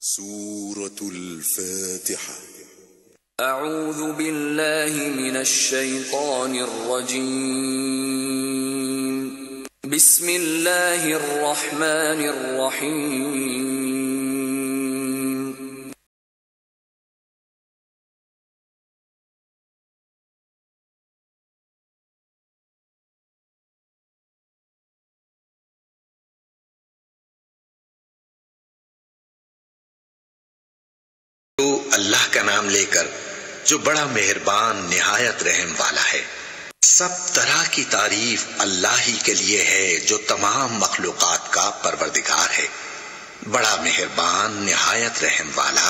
سورة الفاتحة. اعوذ باللہ من الشیطان الرجیم. بسم اللہ الرحمن الرحیم. تو اللہ کا نام لے کر جو بڑا مہربان نہایت رحم والا ہے. سب طرح کی تعریف اللہ ہی کے لیے ہے جو تمام مخلوقات کا پروردگار ہے، بڑا مہربان نہایت رحم والا.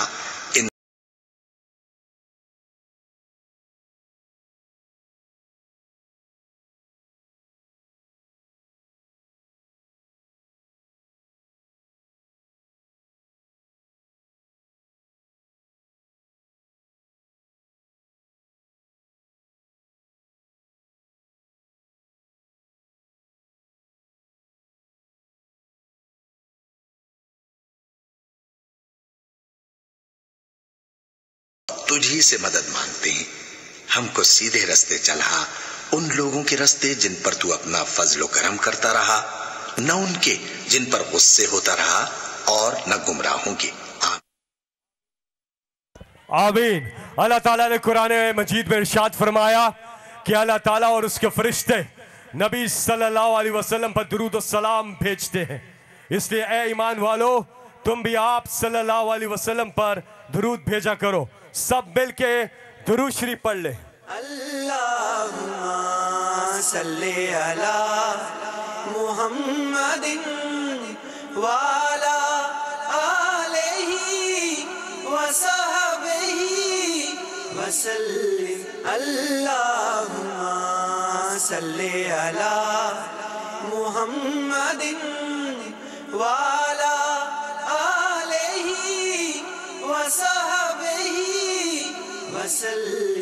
تجھی سے مدد مانگتے ہیں، ہم کو سیدھے رستے چلا، ان لوگوں کے رستے جن پر تو اپنا فضل و کرم کرتا رہا، نہ ان کے جن پر غصے ہوتا رہا، اور نہ گمراہوں کے. آمین. اللہ تعالیٰ نے قرآن مجید میں ارشاد فرمایا کہ اللہ تعالیٰ اور اس کے فرشتے نبی صلی اللہ علیہ وسلم پر درود و سلام بھیجتے ہیں. اس لیے اے ایمان والو، تم بھی آپ صلی اللہ علیہ وسلم پر درود بھیجا کرو. سب مل کے درود شریف پڑھ لیں. اللہم صلی علی محمد وعلی آلہ وصحبہ وسلم. اللہم صلی علی محمد وعلی آلہ وصحبہ وسلم.